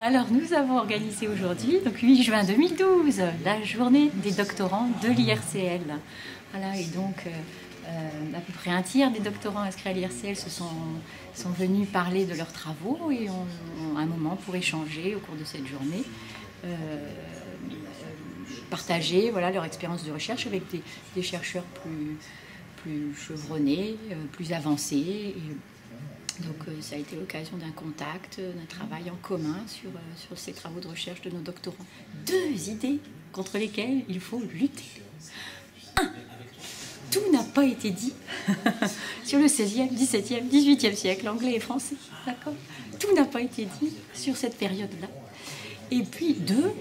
Alors nous avons organisé aujourd'hui, donc 8 juin 2012, la journée des doctorants de l'IRCL. Voilà, et donc à peu près un tiers des doctorants inscrits à l'IRCL sont venus parler de leurs travaux et ont un moment pour échanger au cours de cette journée, partager voilà, leur expérience de recherche avec des chercheurs plus chevronnés, plus avancés. Donc ça a été l'occasion d'un contact, d'un travail en commun sur ces travaux de recherche de nos doctorants. 2 idées contre lesquelles il faut lutter. 1. Tout n'a pas été dit sur le 16e, 17e, 18e siècle, anglais et français. D'accord ? Tout n'a pas été dit sur cette période-là. Et puis 2,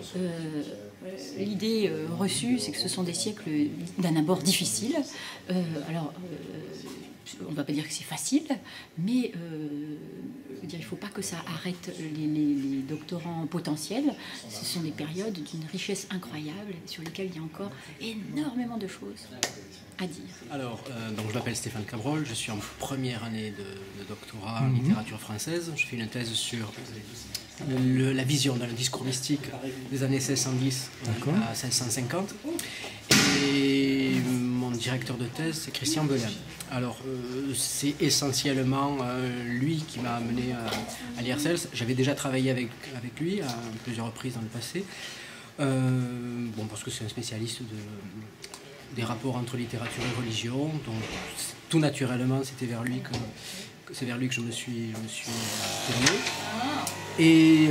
l'idée reçue, c'est que ce sont des siècles d'un abord difficile. On ne va pas dire que c'est facile, mais il ne faut pas que ça arrête les doctorants potentiels. Ce sont des périodes d'une richesse incroyable sur lesquelles il y a encore énormément de choses à dire. Alors, donc je m'appelle Stéphane Cabrol, je suis en première année de doctorat en littérature française. Je fais une thèse sur la vision dans le discours mystique des années 1610 à 1650. Et mon directeur de thèse, c'est Christian Belin. Alors, c'est essentiellement lui qui m'a amené à l'IRCL. J'avais déjà travaillé avec lui à plusieurs reprises dans le passé. Parce que c'est un spécialiste des rapports entre littérature et religion. Donc, tout naturellement, c'est vers lui que je me suis tourné. Et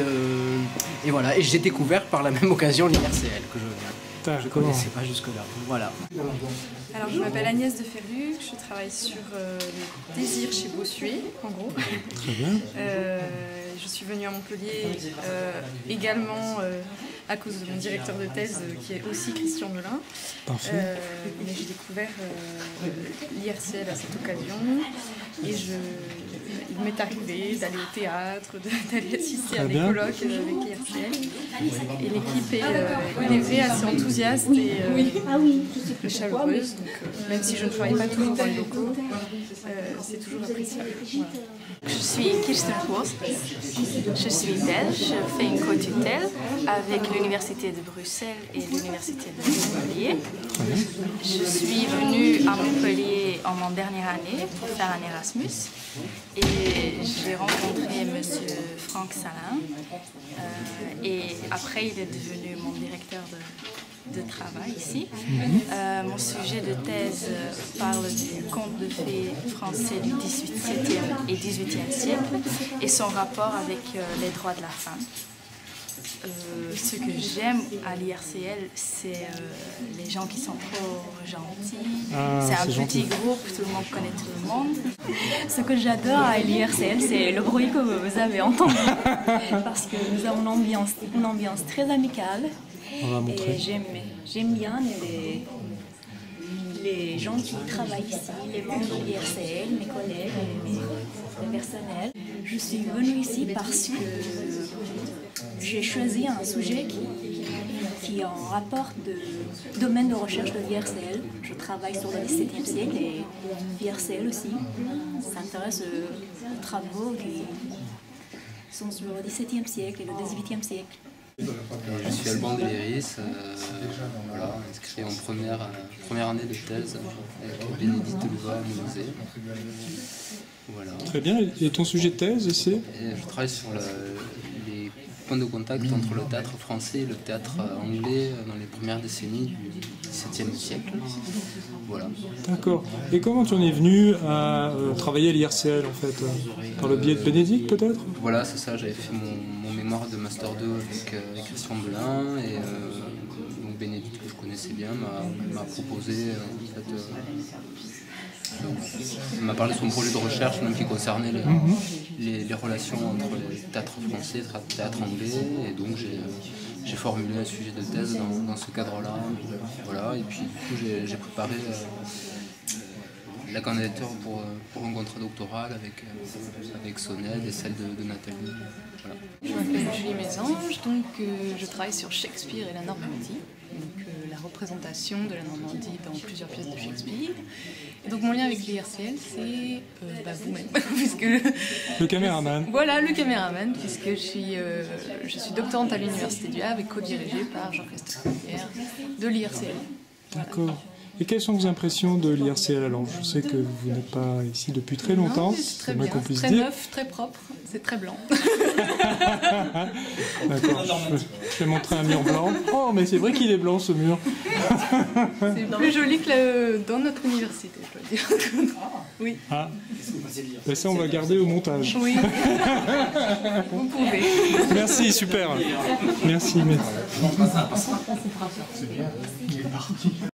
voilà. Et j'ai découvert par la même occasion l'IRCL que je ne connaissais pas jusque-là. Voilà. Alors, je m'appelle Agnès de Ferluc, je travaille sur le désir chez Bossuet, en gros. Très bien. Je suis venue à Montpellier également à cause de mon directeur de thèse qui est aussi Christian Belin. Parfait. Mais j'ai découvert l'IRCL à cette occasion et il m'est arrivé d'aller au théâtre, d'aller assister à des colloques avec l'IRCL. Et l'équipe est assez enthousiaste et chaleureuse. Donc, même si je ne travaille pas toujours dans les locaux, c'est toujours appréciable. Voilà. Je suis Kirsten Post, je suis belge, je fais une co-tutelle avec l'Université de Bruxelles et l'Université de Montpellier. Je suis venue à Montpellier en dernière année pour faire un Erasmus et j'ai rencontré M. Franck Salin et après il est devenu mon directeur de travail ici. Mon sujet de thèse parle du conte de fées français du XVIIe et XVIIIe siècle et son rapport avec les droits de la femme. Ce que j'aime à l'IRCL, c'est les gens qui sont trop gentils. C'est un petit groupe, tout le monde connaît tout le monde. Ce que j'adore à l'IRCL, c'est le bruit que vous avez entendu, parce que nous avons une ambiance très amicale. Et j'aime bien les gens qui travaillent ici, les membres de l'IRCL, mes collègues, mes personnels. Je suis venue ici parce que j'ai choisi un sujet qui est en rapport de domaine de recherche de l'IRCL. Je travaille sur le XVIIe siècle et l'IRCL aussi s'intéresse aux travaux qui sont sur le XVIIe siècle et le XVIIIe siècle. Je suis Alban Deléris, inscrit en première année de thèse avec Bénédicte Louva-Mouzet. Voilà. Très bien. Et ton sujet de thèse, c'est ? Je travaille sur les points de contact entre le théâtre français et le théâtre anglais dans les premières décennies du XVIIe siècle. Voilà. D'accord. Et comment tu en es venu à travailler à l'IRCL en fait ? Par le biais de Bénédicte peut-être ? Voilà, c'est ça. J'avais fait mon mémoire de Master 2 avec Christian Belin et donc Bénédicte, que je connaissais bien, m'a proposé il m'a parlé de son projet de recherche même qui concernait les relations entre le théâtre français et le théâtre anglais, et donc j'ai formulé un sujet de thèse dans ce cadre-là. Voilà, et puis du coup j'ai préparé la candidature pour un contrat doctoral avec son aide et celle de Nathalie. Voilà. Je m'appelle Julie Mésange, donc je travaille sur Shakespeare et la Normandie, donc la représentation de la Normandie dans plusieurs pièces de Shakespeare. Et donc mon lien avec l'IRCL, c'est vous-même, puisque le caméraman. Voilà, le caméraman, puisque je suis doctorante à l'Université du Havre et co-dirigée par Jean-Christophe Rivière de l'IRCL. Voilà. D'accord. Et quelles sont vos impressions de l'IRCL? Alors, je sais que vous n'êtes pas ici depuis très longtemps, c'est très bien, très neuf, très propre, c'est très blanc. D'accord, je vais montrer un mur blanc. Oh, mais c'est vrai qu'il est blanc ce mur. C'est plus joli que dans notre université, je dois dire. Oui. Ah. Ben ça, on va garder au montage. Oui. Vous pouvez. Merci, super. Merci.